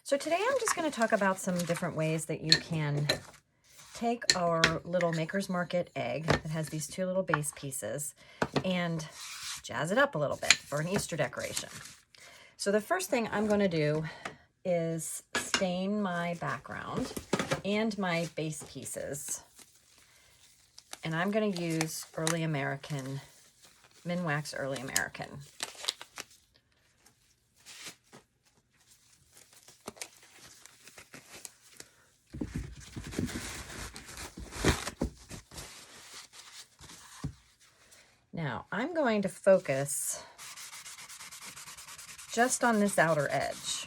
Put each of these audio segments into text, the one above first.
So today I'm just going to talk about some different ways that you can take our little Maker's Market egg that has these two little base pieces and jazz it up a little bit for an Easter decoration. So the first thing I'm going to do is stain my background and my base pieces. And I'm going to use Early American, Minwax Early American. Now, I'm going to focus just on this outer edge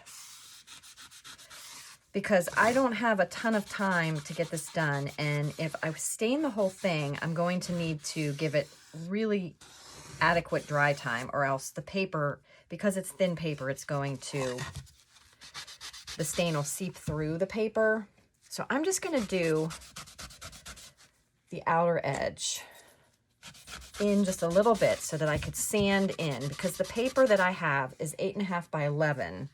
because I don't have a ton of time to get this done, and if I stain the whole thing, I'm going to need to give it really adequate dry time, or else the paper, because it's thin paper, the stain will seep through the paper. So I'm just going to do the outer edge in just a little bit so that I could sand in, because the paper that I have is 8.5 by 11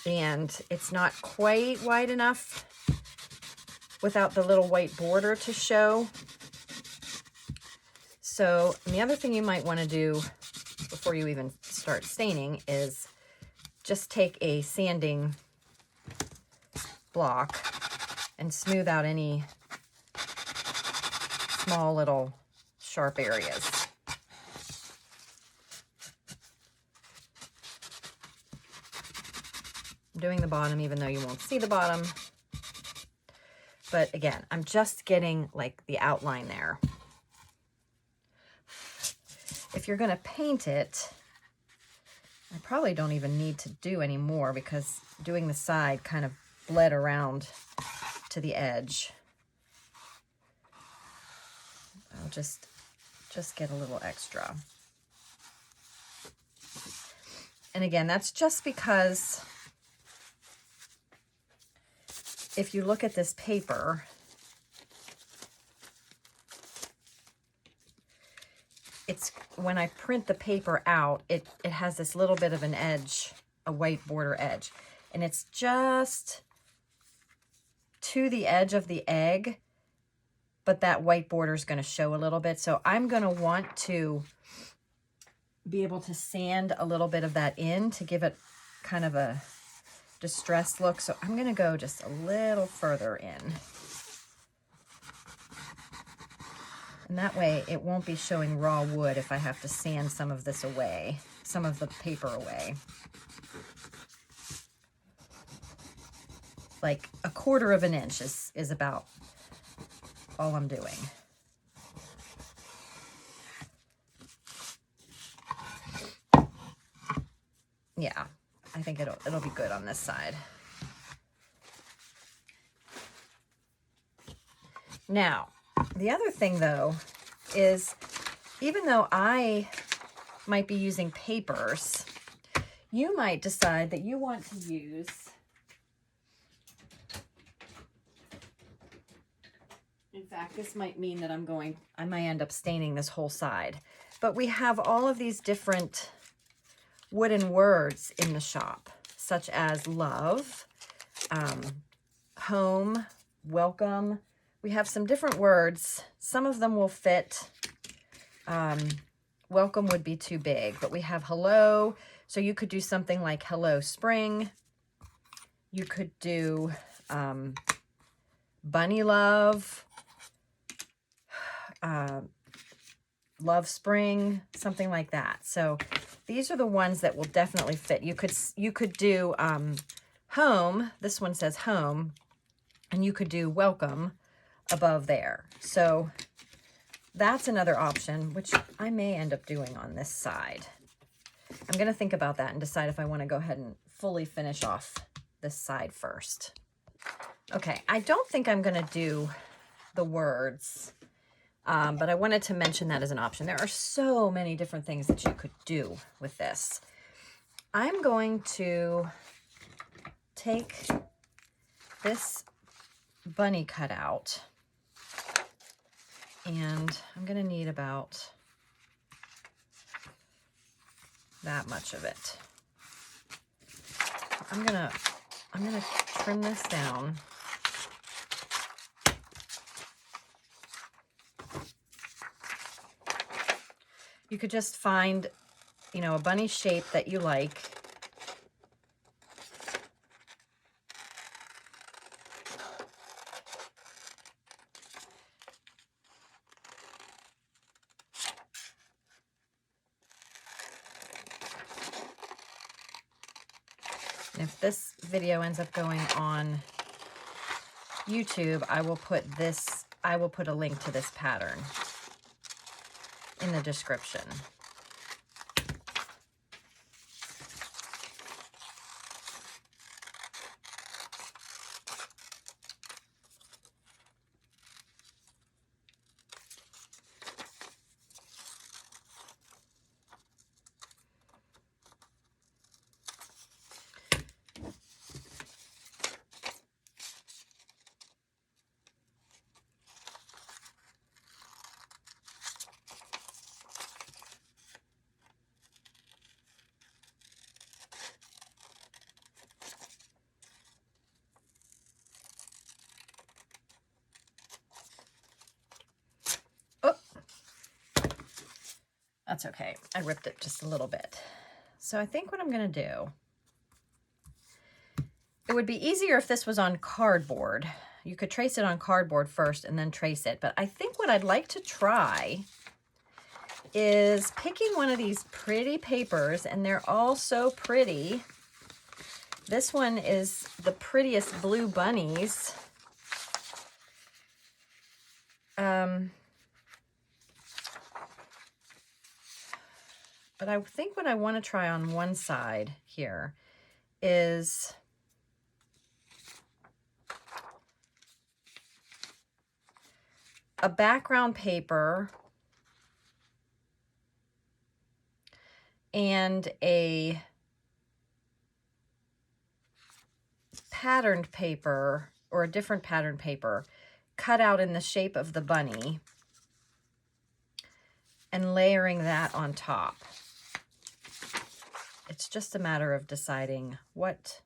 and it's not quite wide enough without the little white border to show. So, and the other thing you might want to do before you even start staining is just take a sanding block and smooth out any small little sharp areas. I'm doing the bottom even though you won't see the bottom. But again, I'm just getting like the outline there. If you're going to paint it, I probably don't even need to do any more because doing the side kind of bled around to the edge. I'll just get a little extra. And again, that's just because if you look at this paper, it's when I print the paper out, it has this little bit of an edge, a white border edge, and it's just to the edge of the egg, but that white border is going to show a little bit. So I'm going to want to be able to sand a little bit of that in to give it kind of a distressed look. So I'm going to go just a little further in. And that way it won't be showing raw wood if I have to sand some of this away, some of the paper away. Like 1/4 of an inch is about all I'm doing. Yeah, I think it'll be good on this side. Now, the other thing though is, even though I might be using papers, you might decide that you want to use in fact, this might mean that I might end up staining this whole side. But we have all of these different wooden words in the shop, such as love, home, welcome. We have some different words. Some of them will fit. Welcome would be too big, but we have hello. So you could do something like hello spring. You could do bunny love, love spring, something like that. So these are the ones that will definitely fit. You could do home. This one says home, and you could do welcome above there. So that's another option, which I may end up doing on this side. I'm going to think about that and decide if I want to go ahead and fully finish off this side first. Okay, I don't think I'm going to do the words, but I wanted to mention that as an option. There are so many different things that you could do with this. I'm going to take this bunny cutout, and I'm going to need about that much of it. I'm going to I'm going to trim this down. You could just find, you know, a bunny shape that you like. And if this video ends up going on YouTube, I will put a link to this pattern in the description. Oh, that's okay. I ripped it just a little bit. So I think what I'm going to do, it would be easier if this was on cardboard. You could trace it on cardboard first and then trace it. But I think what I'd like to try is picking one of these pretty papers, and they're all so pretty. This one is the prettiest blue bunnies. But I think what I want to try on one side here is a background paper and a patterned paper, or a different patterned paper, cut out in the shape of the bunny, and layering that on top. It's just a matter of deciding what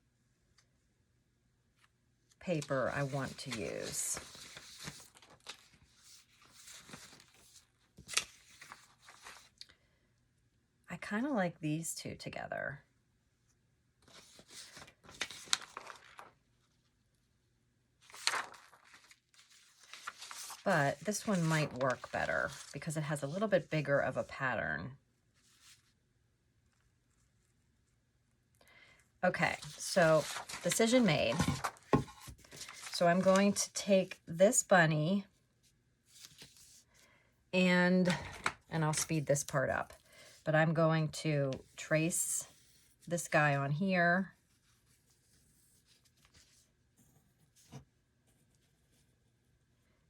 paper I want to use. I kind of like these two together. But this one might work better because it has a little bit bigger of a pattern. Okay, so decision made. So I'm going to take this bunny and I'll speed this part up, but I'm going to trace this guy on here.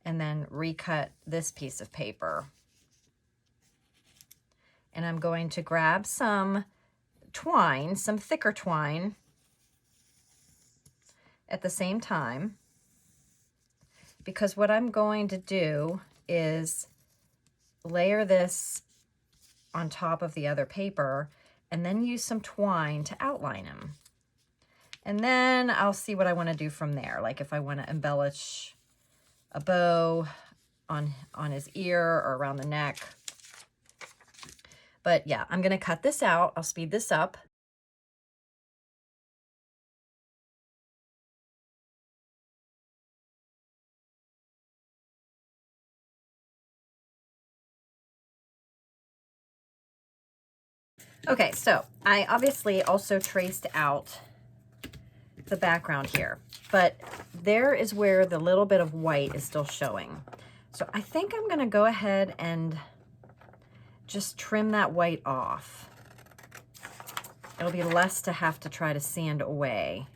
And then recut this piece of paper. And I'm going to grab some twine, some thicker twine at the same time, because what I'm going to do is layer this on top of the other paper and then use some twine to outline him. And then I'll see what I want to do from there. Like if I want to embellish a bow on his ear or around the neck. But yeah, I'm going to cut this out. I'll speed this up. Okay, so I obviously also traced out the background here, but there is where the little bit of white is still showing. So I think I'm going to go ahead and just trim that white off. It'll be less to have to try to sand away.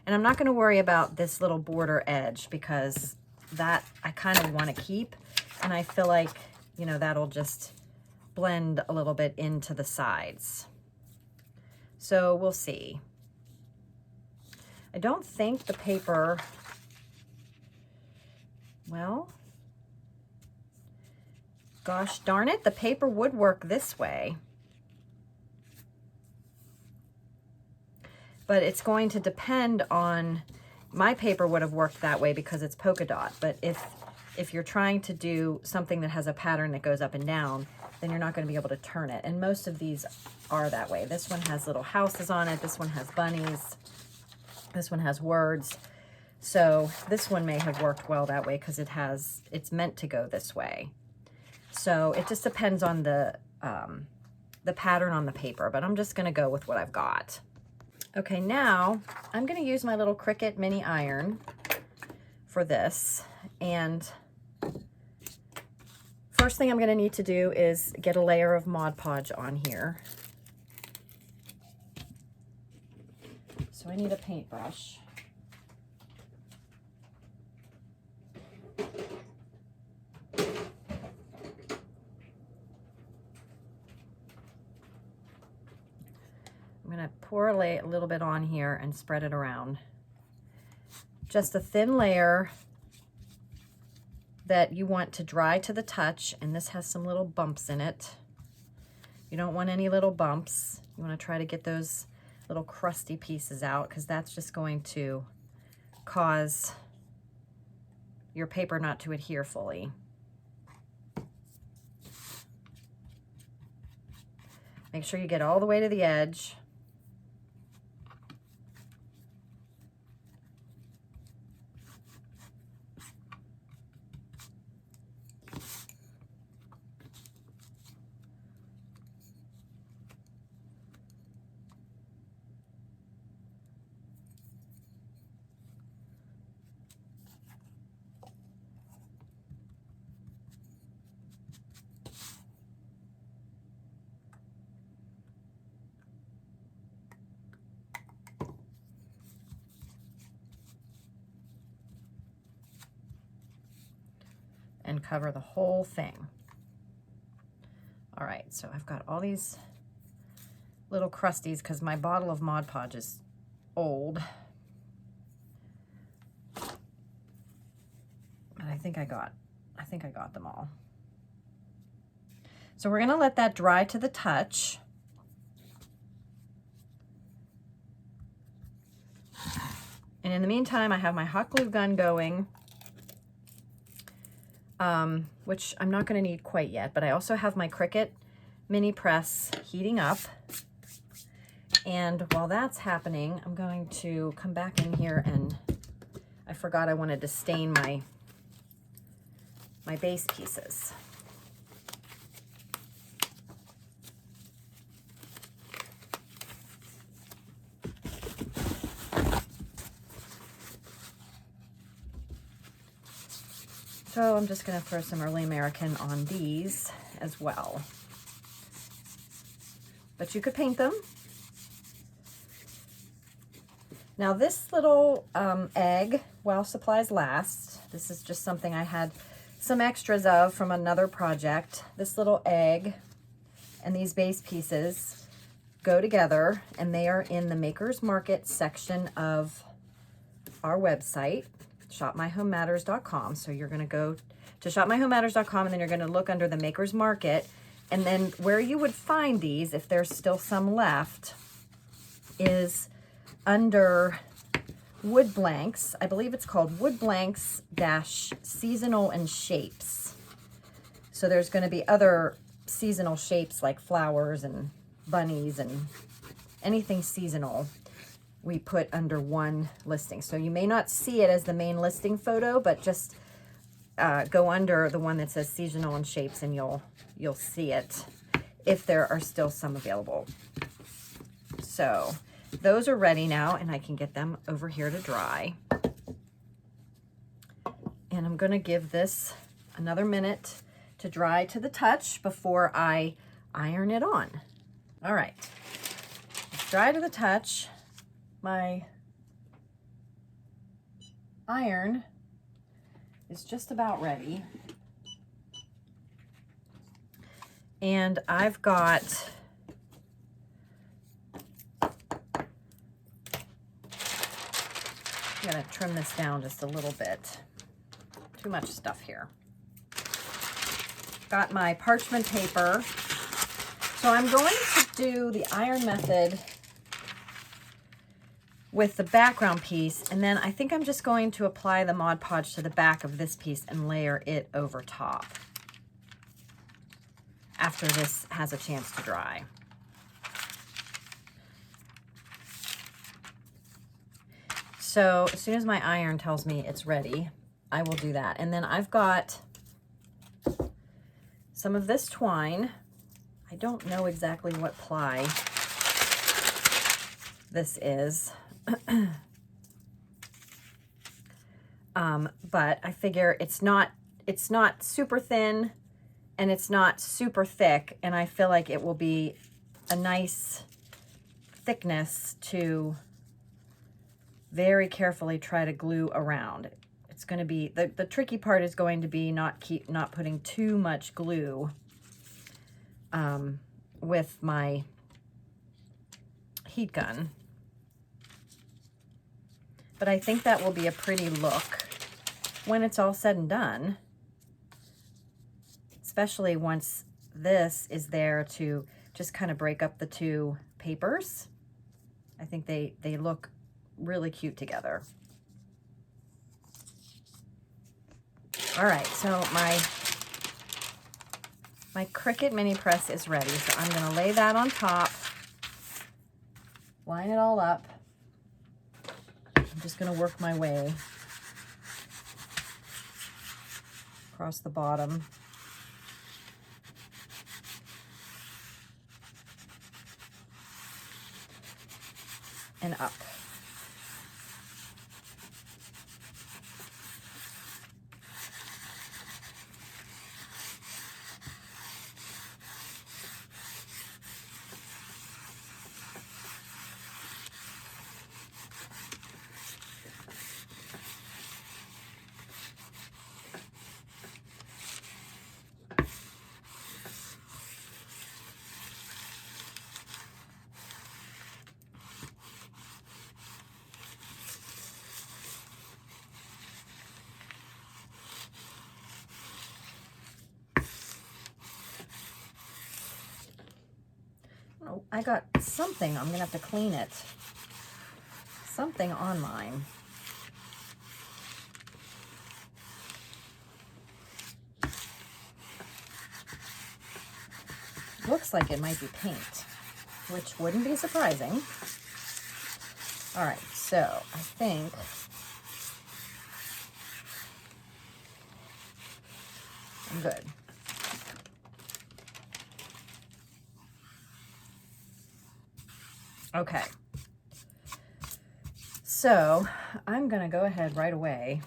And I'm not going to worry about this little border edge because that I kind of want to keep. And I feel like, you know, that'll just blend a little bit into the sides. So we'll see. I don't think the paper, well, gosh darn it, the paper would work this way. but it's going to depend on, my paper would have worked that way because it's polka dot, but if you're trying to do something that has a pattern that goes up and down, then you're not going to be able to turn it. And most of these are that way. This one has little houses on it. This one has bunnies. This one has words. So this one may have worked well that way because it's meant to go this way. So it just depends on the pattern on the paper, but I'm just going to go with what I've got. Okay, now I'm going to use my little Cricut mini iron for this. And first thing I'm going to need to do is get a layer of Mod Podge on here. So I need a paintbrush. I'm going to pour a little bit on here and spread it around. Just a thin layer that you want to dry to the touch, and this has some little bumps in it. You don't want any little bumps. You want to try to get those little crusty pieces out because that's just going to cause your paper not to adhere fully. Make sure you get all the way to the edge. And cover the whole thing. All right, so I've got all these little crusties because my bottle of Mod Podge is old. And I think I got them all. So we're gonna let that dry to the touch. And in the meantime, I have my hot glue gun going. Which I'm not going to need quite yet, but I also have my Cricut mini press heating up. And while that's happening, I'm going to come back in here, and I forgot I wanted to stain my base pieces. So I'm just going to throw some Early American on these as well. But you could paint them. Now this little egg, while supplies last, this is just something I had some extras of from another project. This little egg and these base pieces go together, and they are in the Maker's Market section of our website, shopmyhomematters.com. So you're going to go to shopmyhomematters.com, and then you're going to look under the Maker's Market, and then where you would find these, if there's still some left, is under wood blanks. I believe it's called wood blanks - seasonal and shapes. So there's going to be other seasonal shapes like flowers and bunnies and anything seasonal we put under one listing. So you may not see it as the main listing photo, but just go under the one that says seasonal and shapes, and you'll see it if there are still some available. So those are ready now, and I can get them over here to dry. And I'm going to give this another minute to dry to the touch before I iron it on. All right, it's dry to the touch. My iron is just about ready. And I've got I'm gonna trim this down just a little bit. Too much stuff here. Got my parchment paper. So I'm going to do the iron method with the background piece, and then I think I'm just going to apply the Mod Podge to the back of this piece and layer it over top after this has a chance to dry. So as soon as my iron tells me it's ready, I will do that. And then I've got some of this twine. I don't know exactly what ply this is. But I figure it's not super thin and it's not super thick, and I feel like it will be a nice thickness to very carefully try to glue around. It's going to be, the tricky part is going to be not putting too much glue with my heat gun. But I think that will be a pretty look when it's all said and done, especially once this is there to just kind of break up the two papers. I think they look really cute together. All right, so my Cricut mini press is ready, so I'm going to lay that on top, line it all up. I'm just going to work my way across the bottom. And up. Oh, I got something. I'm going to have to clean it. Something on mine. Looks like it might be paint, which wouldn't be surprising. All right, so I think I'm good. Okay, so I'm gonna go ahead right away.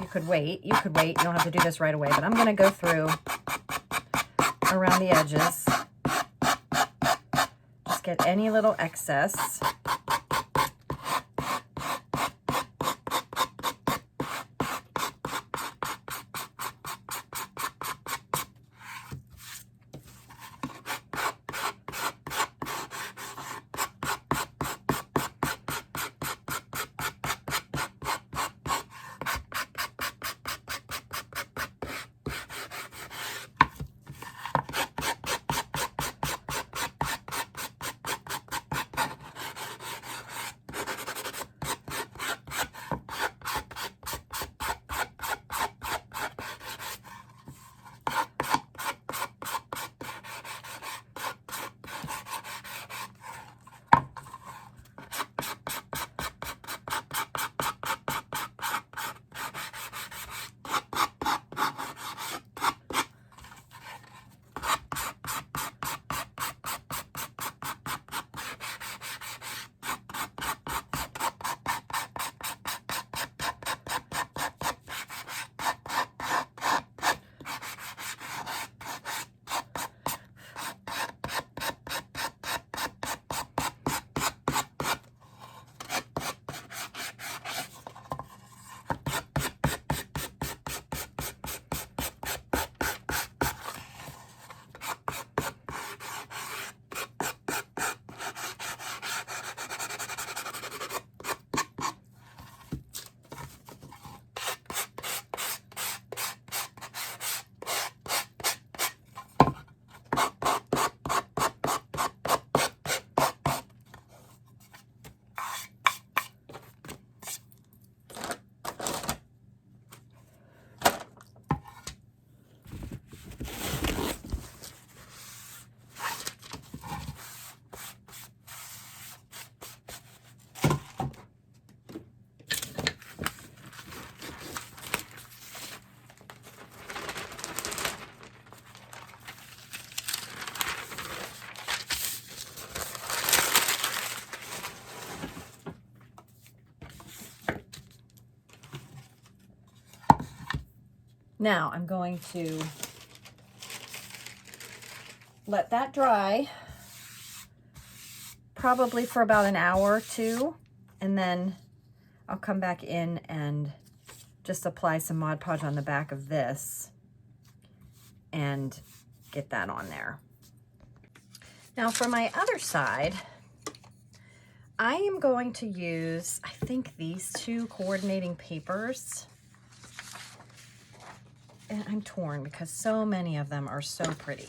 You could wait, you don't have to do this right away, but I'm gonna go through around the edges, just get any little excess. Now I'm going to let that dry probably for about an hour or two, and then I'll come back in and just apply some Mod Podge on the back of this and get that on there. Now for my other side, I am going to use, I think, these two coordinating papers. And I'm torn because so many of them are so pretty.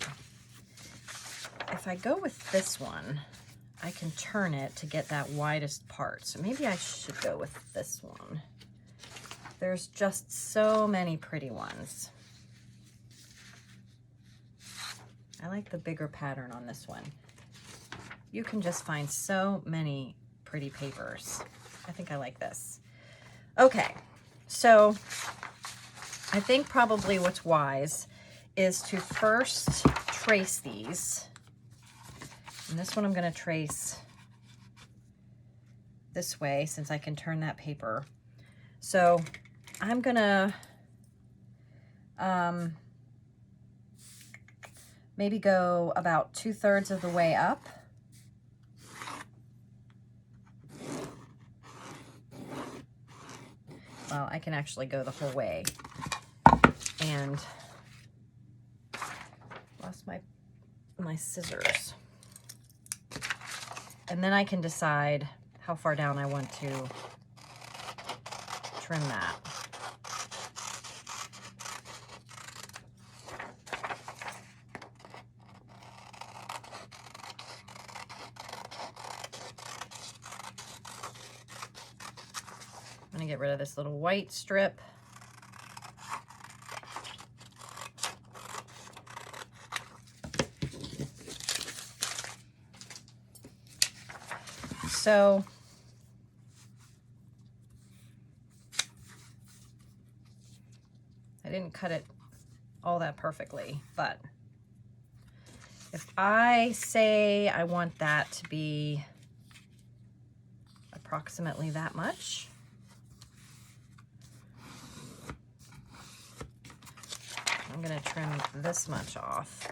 If I go with this one, I can turn it to get that widest part. So maybe I should go with this one. There's just so many pretty ones. I like the bigger pattern on this one. You can just find so many pretty papers. I think I like this. Okay, so I think probably what's wise is to first trace these. And this one I'm going to trace this way since I can turn that paper. So I'm going to maybe go about 2/3 of the way up. Well, I can actually go the whole way. And lost my scissors. And then I can decide how far down I want to trim that. I'm going to get rid of this little white strip. So I didn't cut it all that perfectly, but if I say I want that to be approximately that much, I'm going to trim this much off.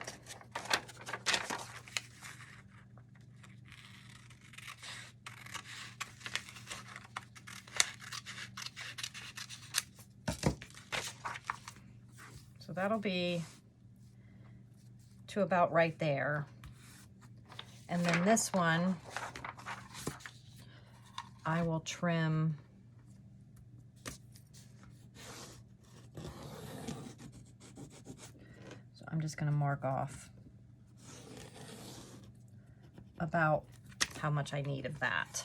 So that'll be to about right there. And then this one, I will trim I'm just going to mark off about how much I need of that.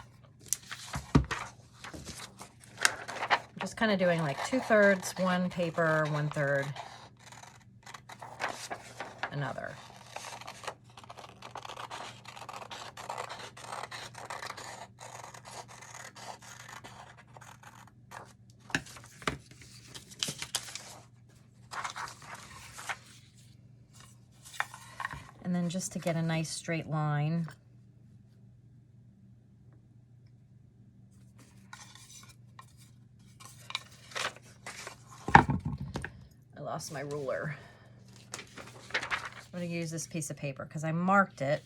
I'm just kind of doing like 2/3 one paper, 1/3 another. And then just to get a nice straight line, I lost my ruler. I'm going to use this piece of paper because I marked it.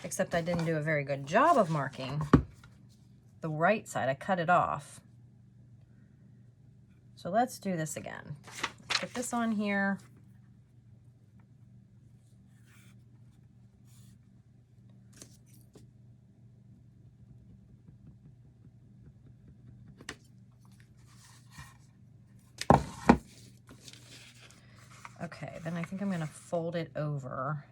Except I didn't do a very good job of marking the right side. I cut it off. So let's do this again. Put this on here. Okay, then I think I'm going to fold it over.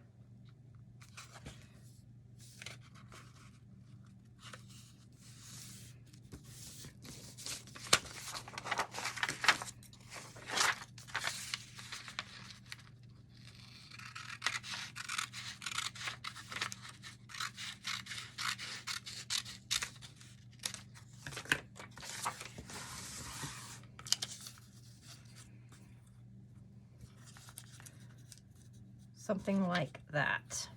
Something like that.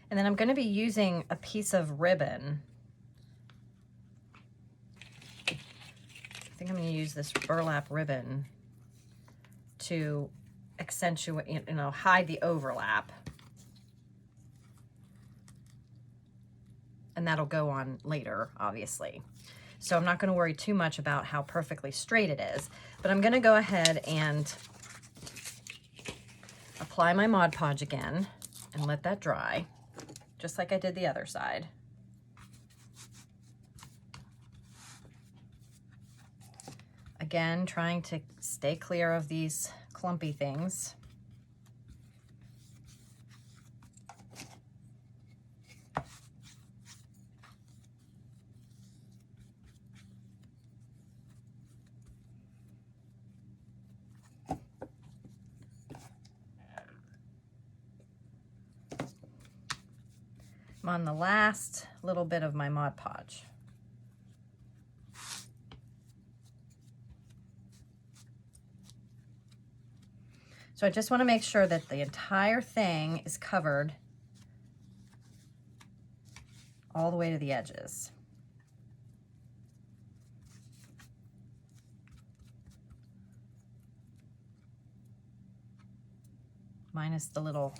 And then I'm going to be using a piece of ribbon think I'm going to use this burlap ribbon to accentuate, you know, hide the overlap. And that'll go on later, obviously. So I'm not going to worry too much about how perfectly straight it is, but I'm going to go ahead and apply my Mod Podge again and let that dry, just like I did the other side. Again, trying to stay clear of these clumpy things. I'm on the last little bit of my Mod Podge. So I just want to make sure that the entire thing is covered all the way to the edges. Minus the little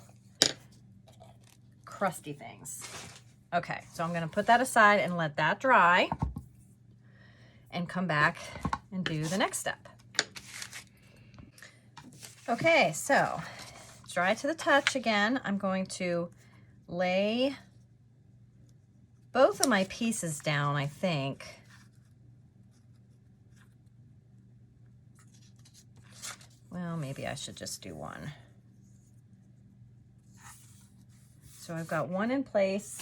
crusty things. Okay, so I'm going to put that aside and let that dry and come back and do the next step. Okay, so dry to the touch again. I'm going to lay both of my pieces down, I think. Well, maybe I should just do one. So I've got one in place.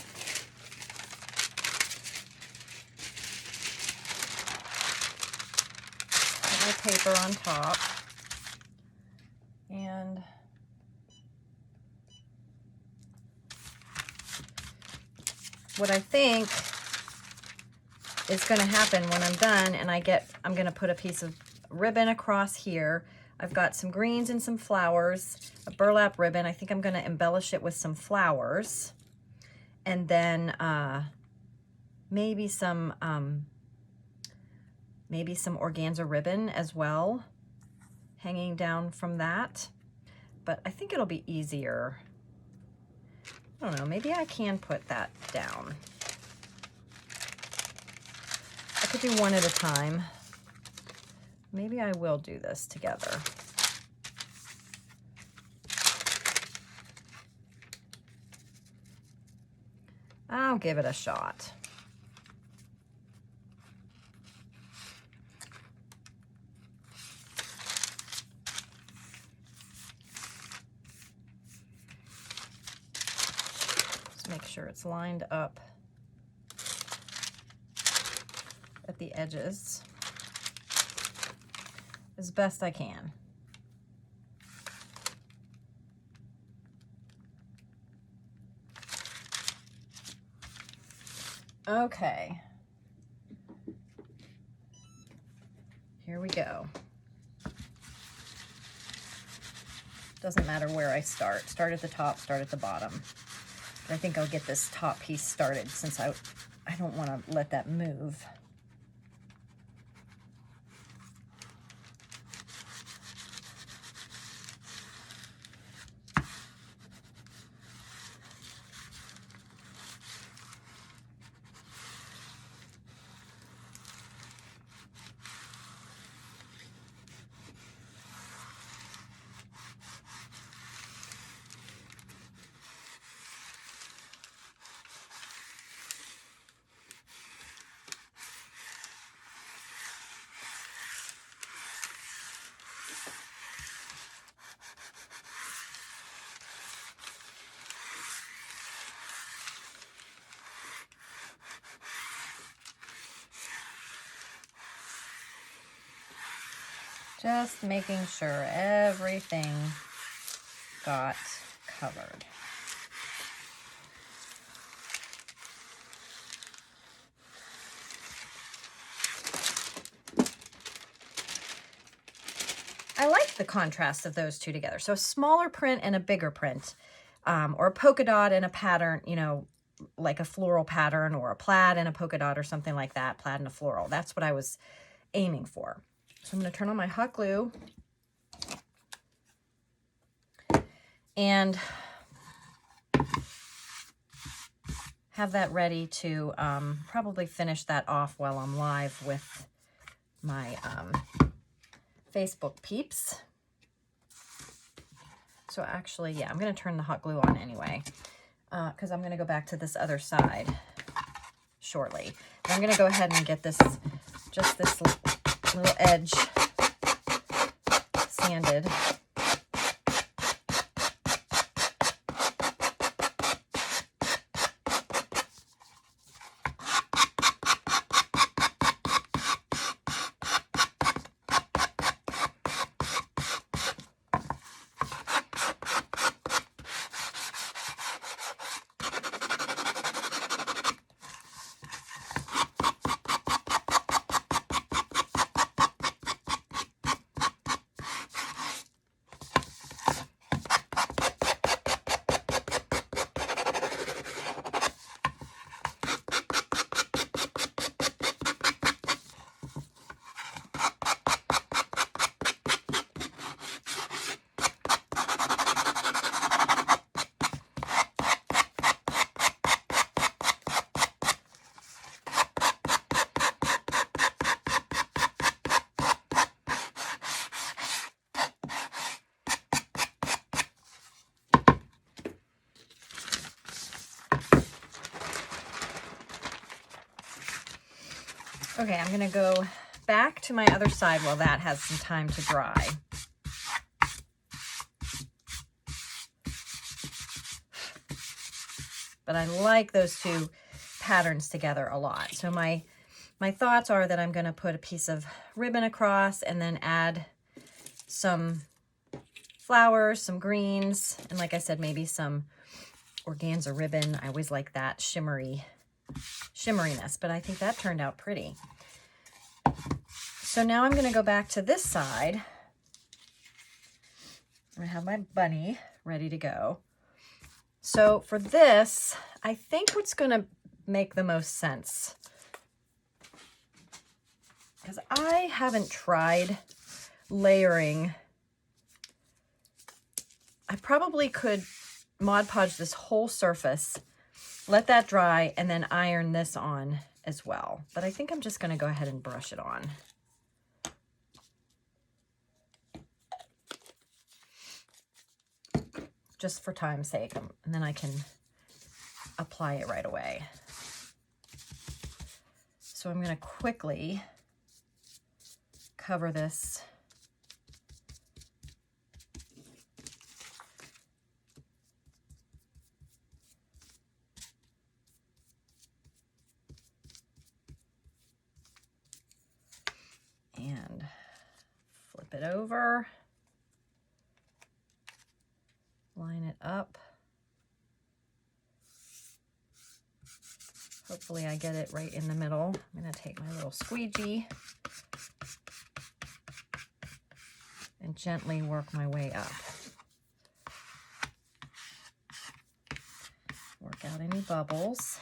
Put my paper on top. And what I think is going to happen when I'm done and I'm going to put a piece of ribbon across here. I've got some greens and some flowers, a burlap ribbon. I think I'm going to embellish it with some flowers, and then maybe some organza ribbon as well, hanging down from that. But I think it'll be easier. I don't know, maybe I can put that down. I could do one at a time. Maybe I will do this together. I'll give it a shot. Just make sure it's lined up at the edges as best I can. Okay, here we go. Doesn't matter where I start. Start at the top, start at the bottom. But I think I'll get this top piece started since I don't want to let that move. Just making sure everything got covered. I like the contrast of those two together. So a smaller print and a bigger print, or a polka dot and a pattern, you know, like a floral pattern, or a plaid and a polka dot or something like that, plaid and a floral. That's what I was aiming for. So I'm going to turn on my hot glue and have that ready to probably finish that off while I'm live with my Facebook peeps. So actually, yeah, I'm going to turn the hot glue on anyway, because I'm going to go back to this other side shortly. And I'm going to go ahead and get this, just this little edge sanded. Okay, I'm going to go back to my other side while that has some time to dry. But I like those two patterns together a lot. So my thoughts are that I'm going to put a piece of ribbon across and then add some flowers, some greens, and like I said, maybe some organza ribbon. I always like that shimmeriness, but I think that turned out pretty. So now I'm going to go back to this side. I have my bunny ready to go. So for this, I think what's going to make the most sense, because I haven't tried layering. I probably could Mod Podge this whole surface, let that dry, and then iron this on as well. But I think I'm just going to go ahead and brush it on. Just for time's sake, and then I can apply it right away. So I'm going to quickly cover this and flip it over, line it up. Hopefully I get it right in the middle. I'm going to take my little squeegee and gently work my way up. Work out any bubbles,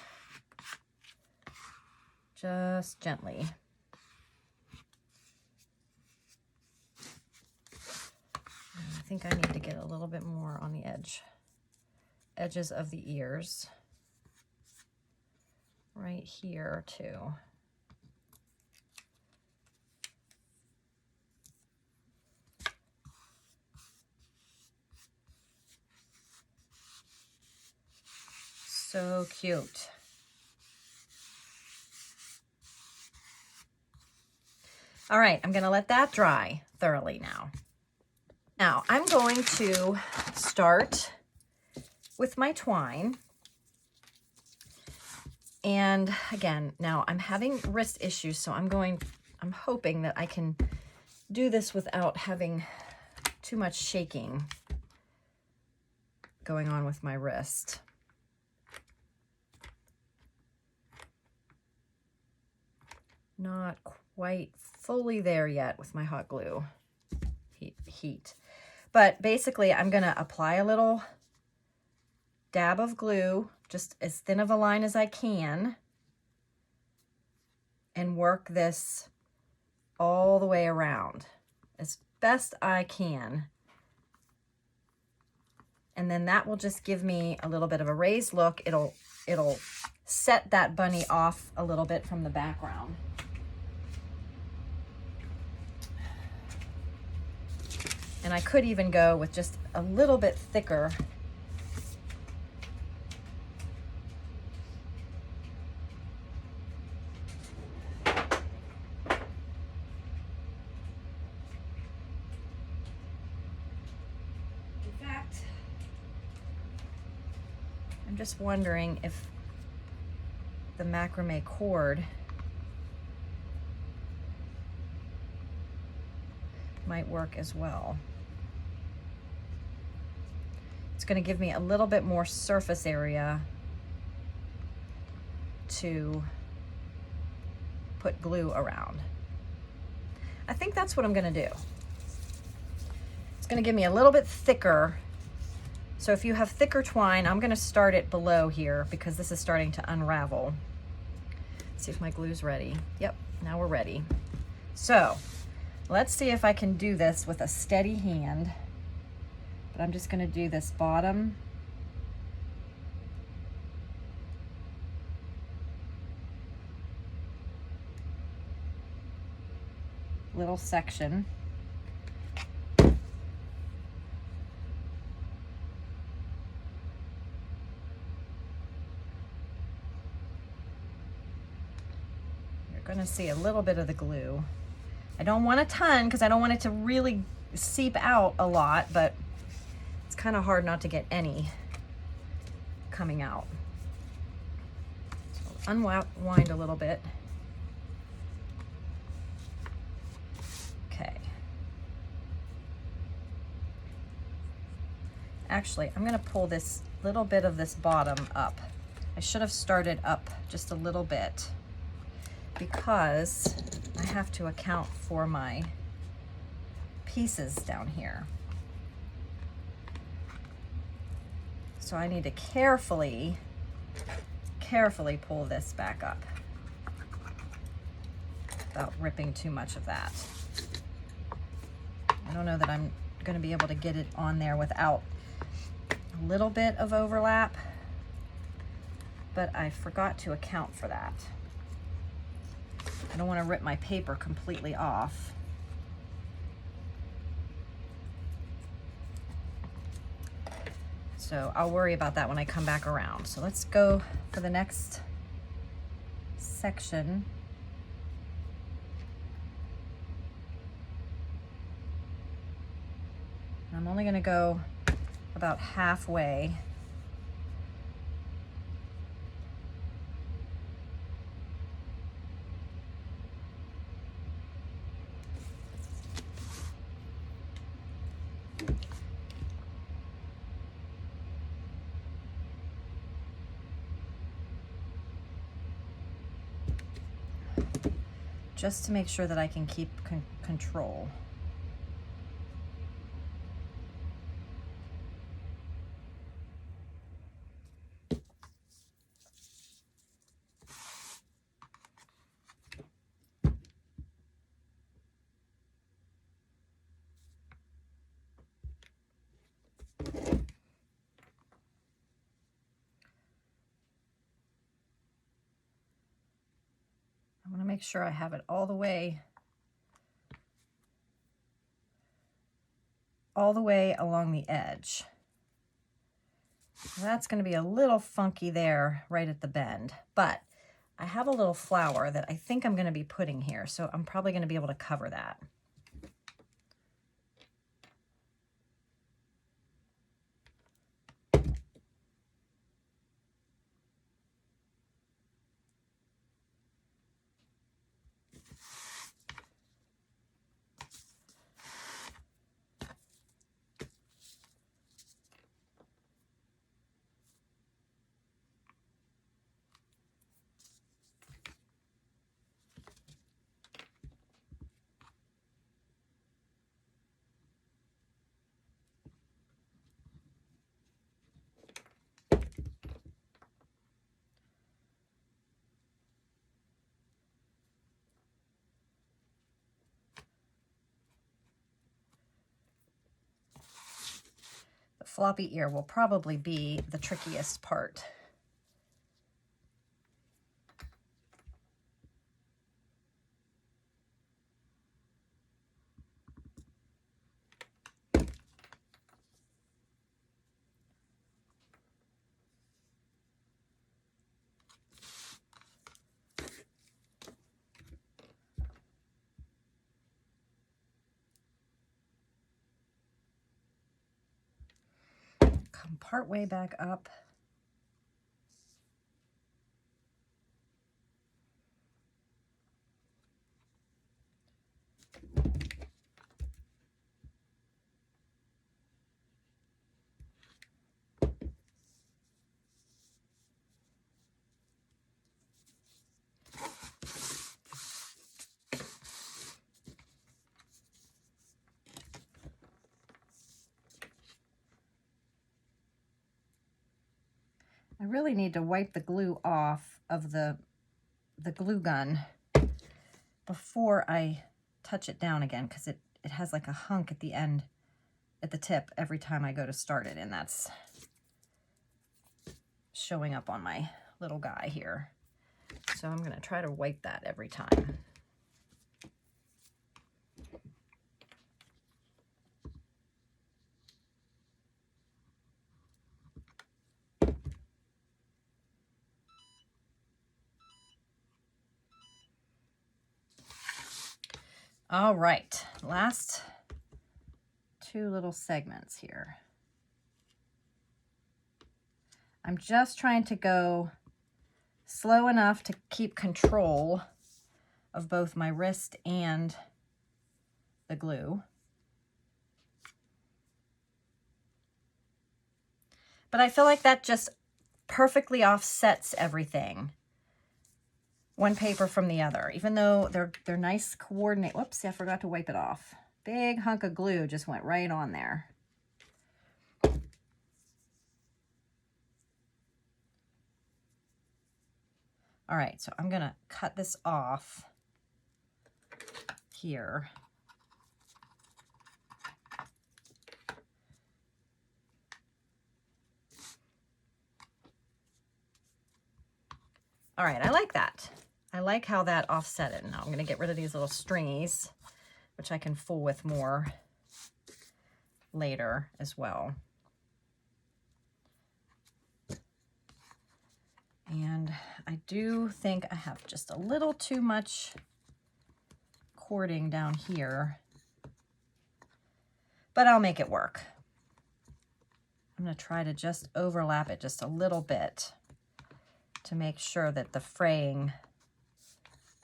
just gently. And I think I need to get a little bit more on the edges of the ears. Right here too. So cute. All right, I'm going to let that dry thoroughly now. Now I'm going to start with my twine. And again, now I'm having wrist issues, so I'm hoping that I can do this without having too much shaking going on with my wrist. Not quite fully there yet with my hot glue heat. But basically, I'm going to apply a little dab of glue, just as thin of a line as I can, and work this all the way around as best I can. And then that will just give me a little bit of a raised look. It'll set that bunny off a little bit from the background. And I could even go with just a little bit thicker. In fact, I'm just wondering if the macrame cord might work as well. It's going to give me a little bit more surface area to put glue around. I think that's what I'm going to do. It's going to give me a little bit thicker. So if you have thicker twine, I'm going to start it below here because this is starting to unravel. Let's see if my glue's ready. Yep, now we're ready. So let's see if I can do this with a steady hand. But I'm just going to do this bottom little section. You're going to see a little bit of the glue. I don't want a ton because I don't want it to really seep out a lot, but it's kind of hard not to get any coming out. So unwind a little bit. Okay. Actually, I'm going to pull this little bit of this bottom up. I should have started up just a little bit because I have to account for my pieces down here. So I need to carefully pull this back up without ripping too much of that. I don't know that I'm going to be able to get it on there without a little bit of overlap, but I forgot to account for that. I don't want to rip my paper completely off. So I'll worry about that when I come back around. So let's go for the next section. I'm only going to go about halfway. Just to make sure that I can keep control. I want to make sure I have it all the way along the edge. That's going to be a little funky there right at the bend, but I have a little flower that I think I'm going to be putting here, so I'm probably going to be able to cover that. floppy ear will probably be the trickiest part. Come part way back up. I really need to wipe the glue off of the glue gun before I touch it down again, because it has like a hunk at the end, at the tip, every time I go to start it, and that's showing up on my little guy here. So I'm going to try to wipe that every time. All right, last two little segments here. I'm just trying to go slow enough to keep control of both my wrist and the glue. But I feel like that just perfectly offsets everything, one paper from the other, even though they're nice coordinate. Whoops, I forgot to wipe it off. Big hunk of glue just went right on there. All right, so I'm gonna cut this off here. All right, I like that. I like how that offset it. Now I'm going to get rid of these little stringies, which I can fool with more later as well. And I do think I have just a little too much cording down here, but I'll make it work. I'm going to try to just overlap it just a little bit to make sure that the fraying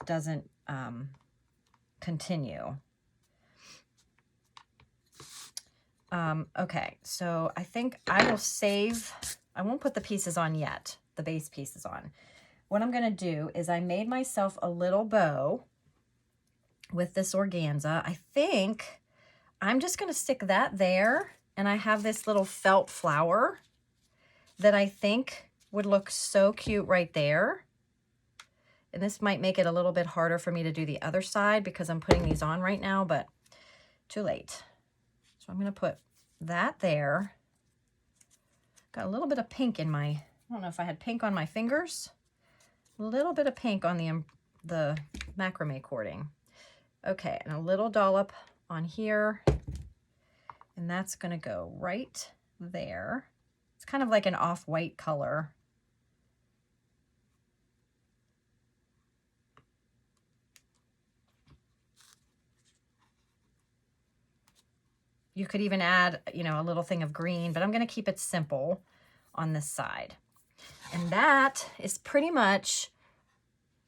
doesn't continue. Okay, so I think I will save, I won't put the pieces on yet, the base pieces on. What I'm gonna do is I made myself a little bow with this organza. I think I'm just gonna stick that there, and I have this little felt flower that I think would look so cute right there. And this might make it a little bit harder for me to do the other side because I'm putting these on right now, but too late. So I'm gonna put that there. Got a little bit of pink in my, I don't know if I had pink on my fingers. A little bit of pink on the macrame cording. Okay, and a little dollop on here. And that's gonna go right there. It's kind of like an off-white color. You could even add, you know, a little thing of green, but I'm going to keep it simple on this side. And that is pretty much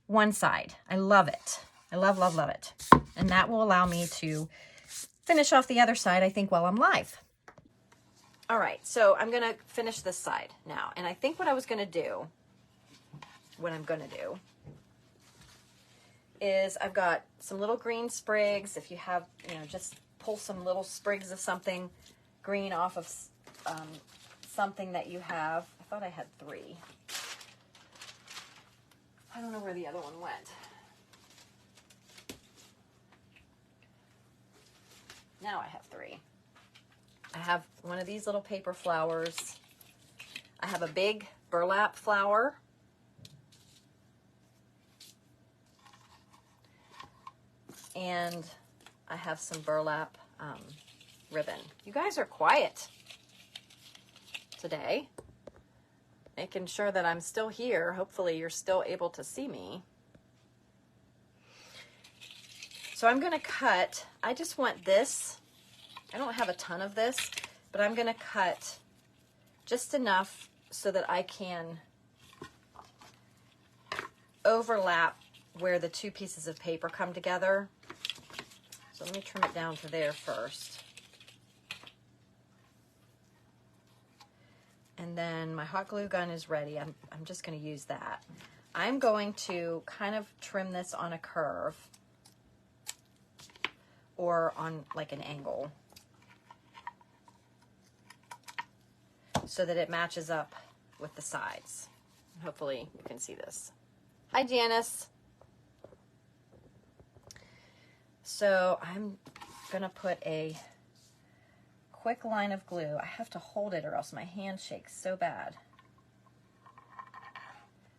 one side. I love it. I love, love, love it. And that will allow me to finish off the other side, I think, while I'm live. All right, so I'm going to finish this side now. And I think what I was going to do, what I'm going to do, is I've got some little green sprigs. If you have, you know, just pull some little sprigs of something green off of something that you have. I thought I had 3. I don't know where the other one went. Now I have 3. I have one of these little paper flowers. I have a big burlap flower. And I have some burlap ribbon. You guys are quiet today, making sure that I'm still here. Hopefully you're still able to see me. So I'm going to cut, I just want this. I don't have a ton of this, but I'm going to cut just enough so that I can overlap where the two pieces of paper come together. So let me trim it down to there first. And then my hot glue gun is ready. I'm just going to use that. I'm going to kind of trim this on a curve or on like an angle so that it matches up with the sides. Hopefully you can see this. Hi, Janice. So I'm going to put a quick line of glue. I have to hold it or else my hand shakes so bad.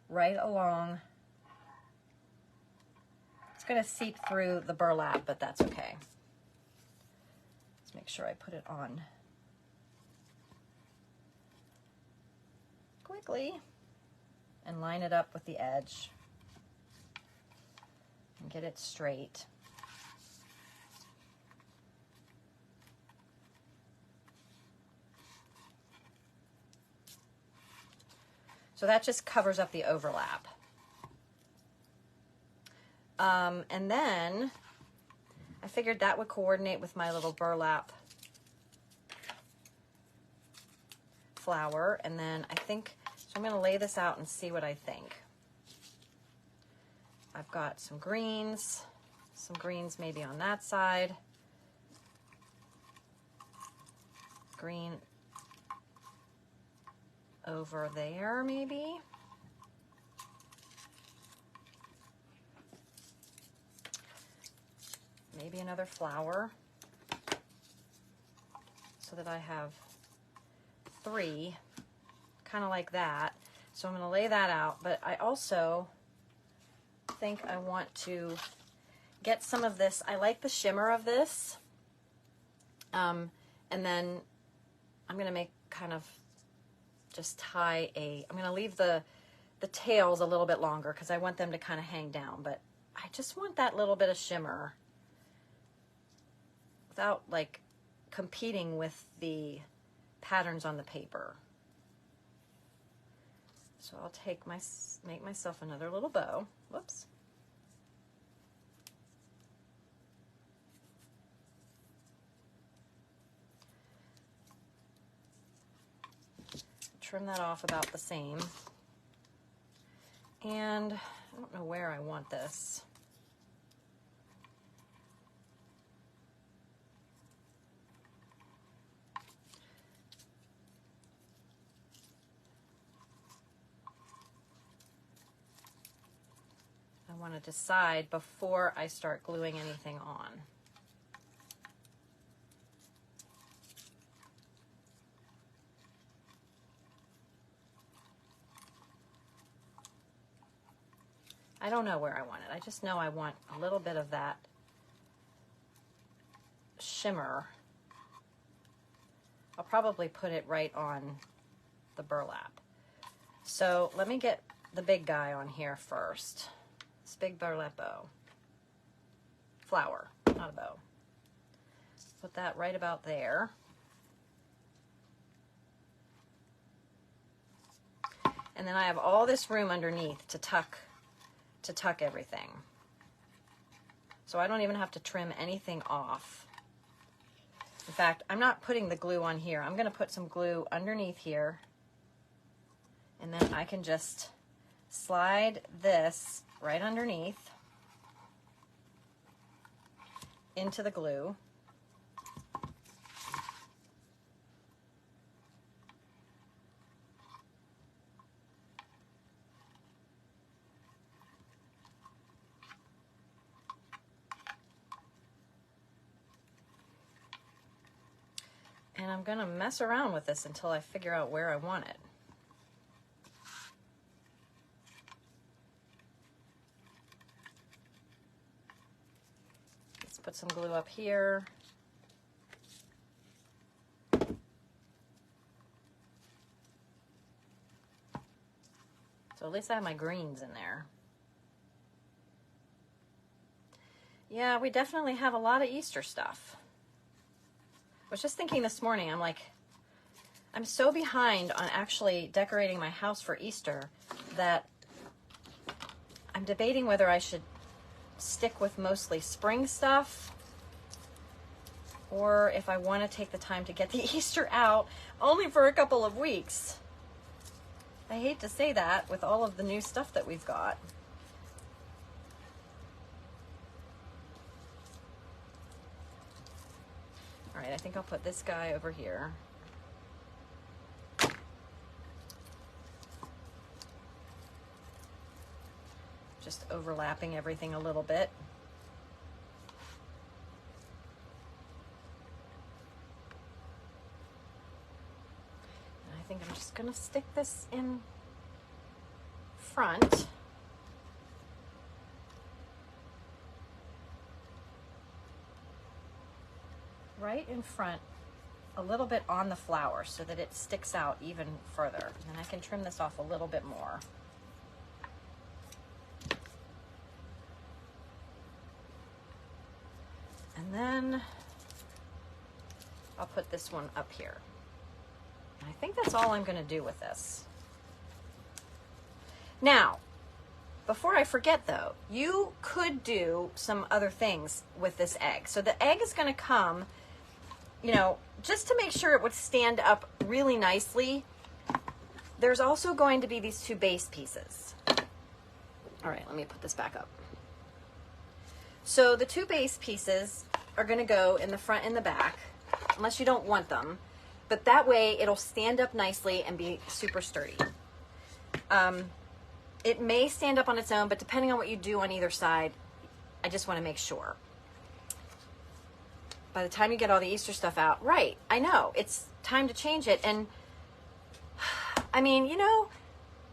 Right along. It's going to seep through the burlap, but that's okay. Let's make sure I put it on quickly and line it up with the edge and get it straight. So that just covers up the overlap. And then I figured that would coordinate with my little burlap flower. And then I think, so I'm going to lay this out and see what I think. I've got some greens maybe on that side. Green over there, maybe. Maybe another flower so that I have three, kind of like that. So I'm going to lay that out, but I also think I want to get some of this. I like the shimmer of this. And then I'm going to make kind of just tie I'm going to leave the tails a little bit longer because I want them to kind of hang down, but I just want that little bit of shimmer without like competing with the patterns on the paper. So I'll make myself another little bow. Whoops. Trim that off about the same. And I don't know where I want this. I want to decide before I start gluing anything on. I don't know where I want it. I just know I want a little bit of that shimmer. I'll probably put it right on the burlap. So let me get the big guy on here first. This big burlap bow. Flower, not a bow. Put that right about there. And then I have all this room underneath to tuck everything. So I don't even have to trim anything off. In fact, I'm not putting the glue on here. I'm going to put some glue underneath here. And then I can just slide this right underneath into the glue. And I'm gonna mess around with this until I figure out where I want it. Let's put some glue up here. So at least I have my greens in there. Yeah, we definitely have a lot of Easter stuff. I was just thinking this morning, I'm like, I'm so behind on actually decorating my house for Easter that I'm debating whether I should stick with mostly spring stuff or if I want to take the time to get the Easter out only for a couple of weeks. I hate to say that with all of the new stuff that we've got. All right, I think I'll put this guy over here. Just overlapping everything a little bit. And I think I'm just gonna stick this in front. Right in front, a little bit on the flower so that it sticks out even further. And I can trim this off a little bit more. And then I'll put this one up here. And I think that's all I'm going to do with this. Now, before I forget though, you could do some other things with this egg. So the egg is going to come, you know, just to make sure it would stand up really nicely. There's also going to be these two base pieces. All right, let me put this back up. So the two base pieces are going to go in the front and the back, unless you don't want them. But that way it'll stand up nicely and be super sturdy. It may stand up on its own, but depending on what you do on either side, I just want to make sure. By the time you get all the Easter stuff out, right, I know, it's time to change it. And I mean, you know,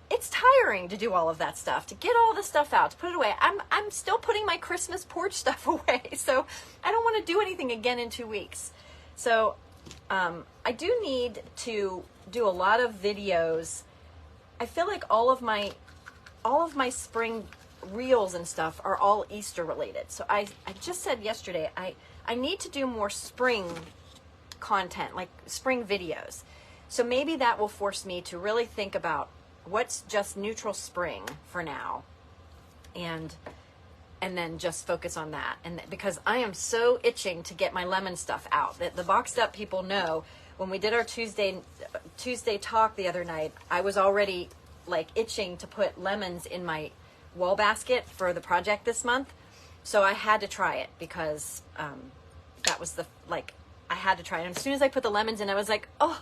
it's tiring to do all of that stuff, to get all the stuff out, to put it away. I'm still putting my Christmas porch stuff away, so I don't want to do anything again in 2 weeks. So I do need to do a lot of videos. I feel like all of my spring reels and stuff are all Easter related. So I just said yesterday, I need to do more spring content, like spring videos. So maybe that will force me to really think about what's just neutral spring for now, and then just focus on that. And because I am so itching to get my lemon stuff out. The Boxed Up people know, when we did our Tuesday talk the other night, I was already like itching to put lemons in my wall basket for the project this month. So I had to try it because that was I had to try it. And as soon as I put the lemons in, I was like, oh,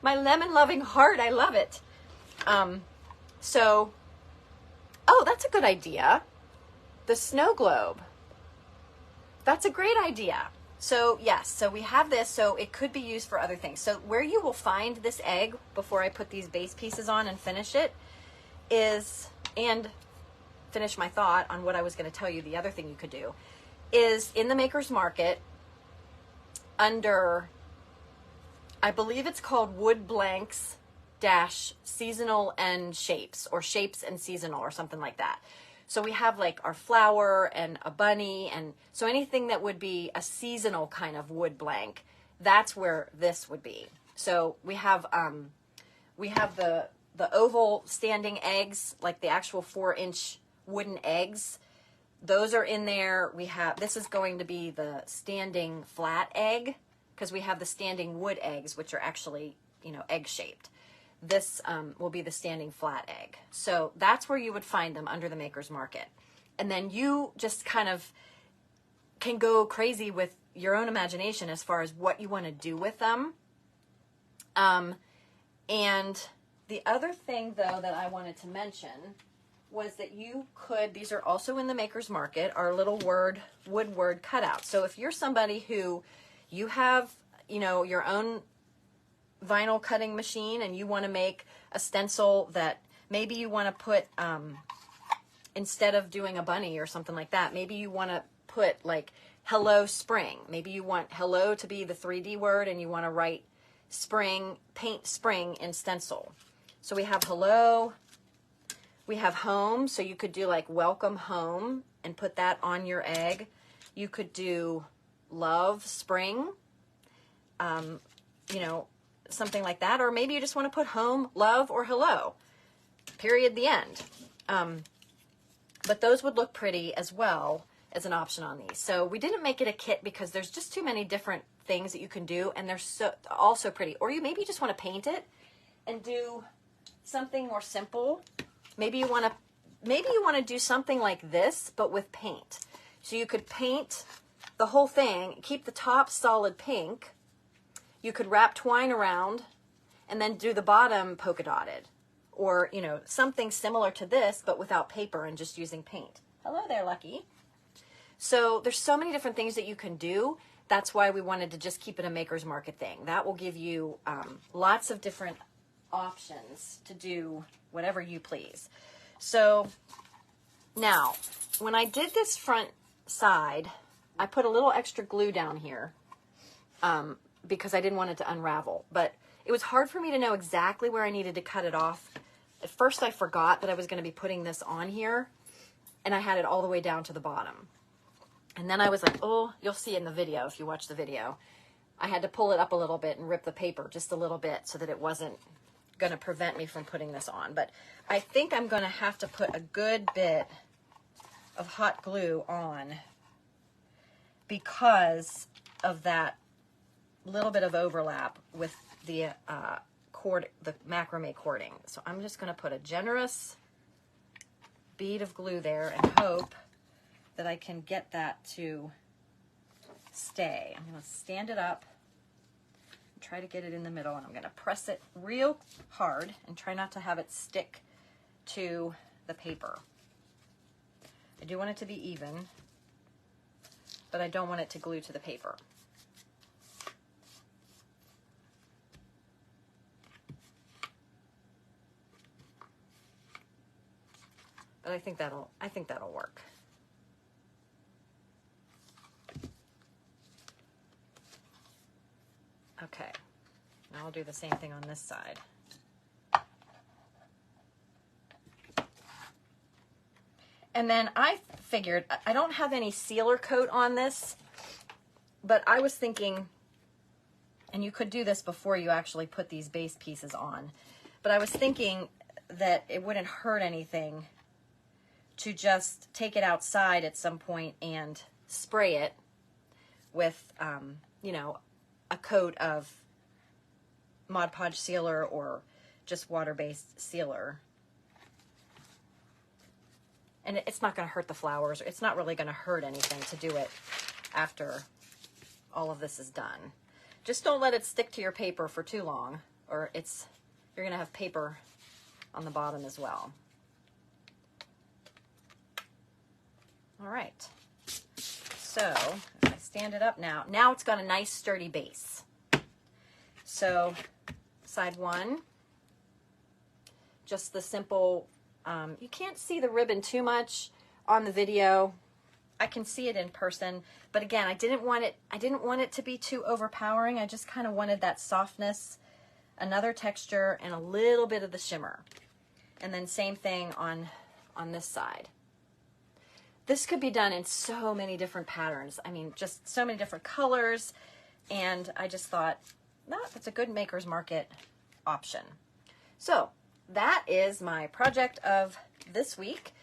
my lemon loving heart, I love it. So, oh, that's a good idea. The snow globe. That's a great idea. So yes, so we have this, so it could be used for other things. So where you will find this egg before I put these base pieces on and finish it is, and finish my thought on what I was going to tell you, the other thing you could do, is in the Maker's Market under, I believe it's called Wood Blanks - Seasonal and Shapes, or Shapes and Seasonal, or something like that. So we have like our flower and a bunny, and so anything that would be a seasonal kind of wood blank, that's where this would be. So we have the oval standing eggs, like the actual 4-inch wooden eggs. Those are in there. We have, this is going to be the standing flat egg, because we have the standing wood eggs, which are actually, you know, egg shaped. This will be the standing flat egg. So that's where you would find them, under the Maker's Market. And then you just kind of can go crazy with your own imagination as far as what you want to do with them. And the other thing, though, that I wanted to mention was that you could, these are also in the Maker's Market, our little wood word cutout. So if you're somebody who, you have, you know, your own vinyl cutting machine and you want to make a stencil that maybe you want to put, instead of doing a bunny or something like that, maybe you want to put like hello spring. Maybe you want hello to be the 3D word and you want to write spring, paint spring in stencil. So we have hello, we have home. So you could do like welcome home and put that on your egg. You could do love spring, you know, something like that. Or maybe you just want to put home, love, or hello, period, the end. But those would look pretty as well as an option on these. So we didn't make it a kit because there's just too many different things that you can do, and they're also pretty. Or you maybe just want to paint it and do something more simple. Maybe you want to do something like this, but with paint. So you could paint the whole thing, keep the top solid pink. You could wrap twine around and then do the bottom polka dotted. Or, you know, something similar to this, but without paper and just using paint. Hello there, Lucky. So there's so many different things that you can do. That's why we wanted to just keep it a maker's market thing. That will give you lots of different options to do whatever you please. So now, when I did this front side, I put a little extra glue down here because I didn't want it to unravel. But it was hard for me to know exactly where I needed to cut it off. At first I forgot that I was going to be putting this on here, and I had it all the way down to the bottom. And then I was like, oh, you'll see in the video if you watch the video. I had to pull it up a little bit and rip the paper just a little bit so that it wasn't going to prevent me from putting this on. But I think I'm going to have to put a good bit of hot glue on because of that little bit of overlap with the the macrame cording. So I'm just going to put a generous bead of glue there and hope that I can get that to stay. I'm going to stand it up and try to get it in the middle, and I'm going to press it real hard and try not to have it stick to the paper. I do want it to be even, but I don't want it to glue to the paper. But I think that'll work. Okay, now I'll do the same thing on this side. And then I figured, I don't have any sealer coat on this, but I was thinking, and you could do this before you actually put these base pieces on, but I was thinking that it wouldn't hurt anything to just take it outside at some point and spray it with, you know, a coat of Mod Podge sealer or just water-based sealer. And it's not going to hurt the flowers. It's not really going to hurt anything to do it after all of this is done. Just don't let it stick to your paper for too long, or you're going to have paper on the bottom as well. All right. So if I stand it up now it's got a nice sturdy base. So side one, just the simple, you can't see the ribbon too much on the video. I can see it in person, but again, I didn't want it to be too overpowering. I just kind of wanted that softness, another texture, and a little bit of the shimmer. And then same thing on this side. This could be done in so many different patterns. I mean, just so many different colors. And I just thought, that's a good maker's market option. So that is my project of this week.